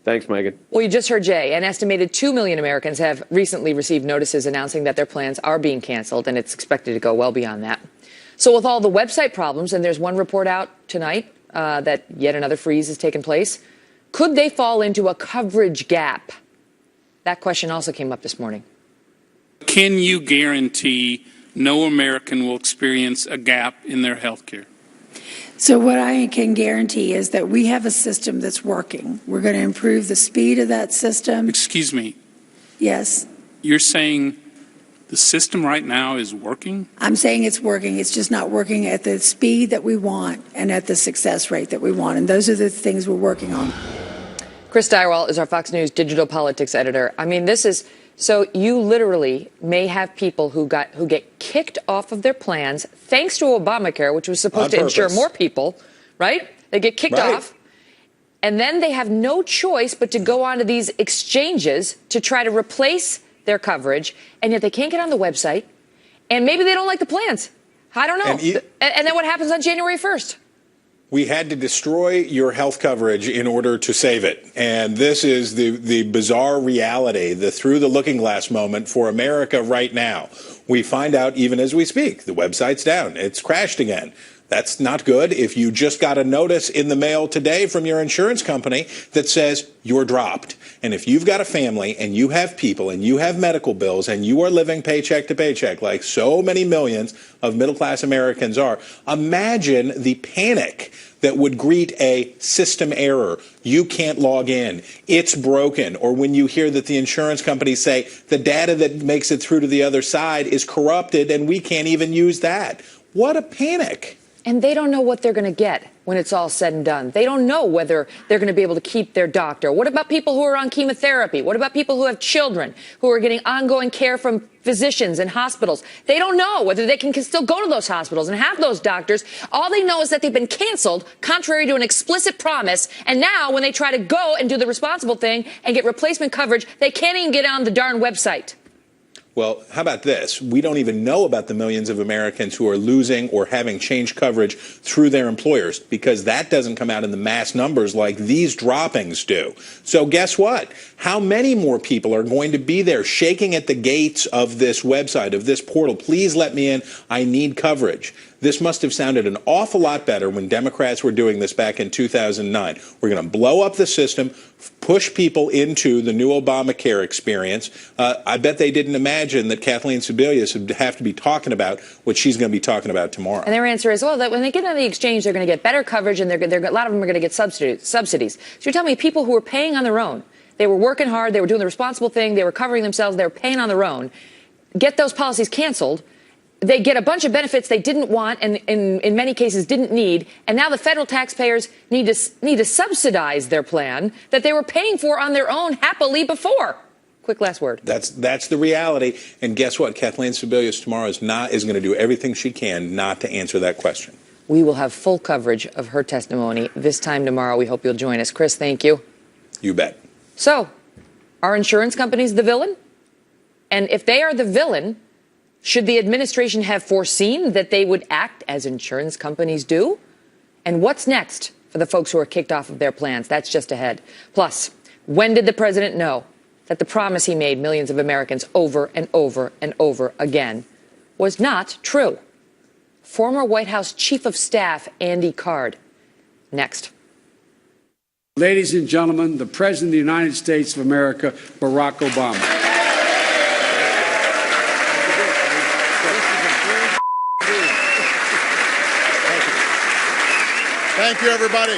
Thanks, Megan. Well, you just heard Jay. An estimated 2 million Americans have recently received notices announcing that their plans are being canceled, and it's expected to go well beyond that. So with all the website problems, and there's one report out tonight that yet another freeze has taken place, could they fall into a coverage gap? That question also came up this morning. Can you guarantee no American will experience a gap in their health care? So what I can guarantee is that we have a system that's working. We're going to improve the speed of that system. Excuse me. Yes. You're saying the system right now is working? I'm saying it's working. It's just not working at the speed that we want and at the success rate that we want. And those are the things we're working on. Chris Stirewalt is our Fox News digital politics editor. I mean, this is so you literally may have people who get kicked off of their plans thanks to Obamacare, which was supposed to insure more people, right? They get kicked off, and then they have no choice but to go onto these exchanges to try to replace their coverage, and yet they can't get on the website, and maybe they don't like the plans. I don't know. And then what happens on January 1st? We had to destroy your health coverage in order to save it. And this is the bizarre reality, the through the looking glass moment for America right now. We find out even as we speak, the website's down. It's crashed again. That's not good. If you just got a notice in the mail today from your insurance company that says you're dropped, and if you've got a family and you have people and you have medical bills and you are living paycheck to paycheck like so many millions of middle-class Americans are, imagine the panic that would greet a system error. You can't log in. It's broken. Or when you hear that the insurance companies say the data that makes it through to the other side is corrupted and we can't even use that. What a panic. And they don't know what they're going to get when it's all said and done. They don't know whether they're going to be able to keep their doctor. What about people who are on chemotherapy? What about people who have children who are getting ongoing care from physicians and hospitals? They don't know whether they can still go to those hospitals and have those doctors. All they know is that they've been canceled, contrary to an explicit promise. And now when they try to go and do the responsible thing and get replacement coverage, they can't even get on the darn website. Well, how about this? We don't even know about the millions of Americans who are losing or having changed coverage through their employers because that doesn't come out in the mass numbers like these droppings do. So guess what? How many more people are going to be there shaking at the gates of this website, of this portal? Please let me in. I need coverage. This must have sounded an awful lot better when Democrats were doing this back in 2009. We're going to blow up the system, push people into the new Obamacare experience. I bet they didn't imagine that Kathleen Sebelius would have to be talking about what she's going to be talking about tomorrow. And their answer is, well, that when they get on the exchange, they're going to get better coverage, and a lot of them are going to get subsidies. So you're telling me people who were paying on their own, they were working hard, they were doing the responsible thing, they were covering themselves, they were paying on their own, get those policies canceled. They get a bunch of benefits they didn't want and in many cases didn't need. And now the federal taxpayers need to subsidize their plan that they were paying for on their own happily before. Quick last word. That's the reality. And guess what? Kathleen Sebelius tomorrow is going to do everything she can not to answer that question. We will have full coverage of her testimony this time tomorrow. We hope you'll join us. Chris, thank you. You bet. So, are insurance companies the villain? And if they are the villain, should the administration have foreseen that they would act as insurance companies do? And what's next for the folks who are kicked off of their plans? That's just ahead. Plus, when did the president know that the promise he made millions of Americans over and over and over again was not true? Former White House Chief of Staff Andy Card. Next. Ladies and gentlemen, the President of the United States of America, Barack Obama. Thank you, everybody.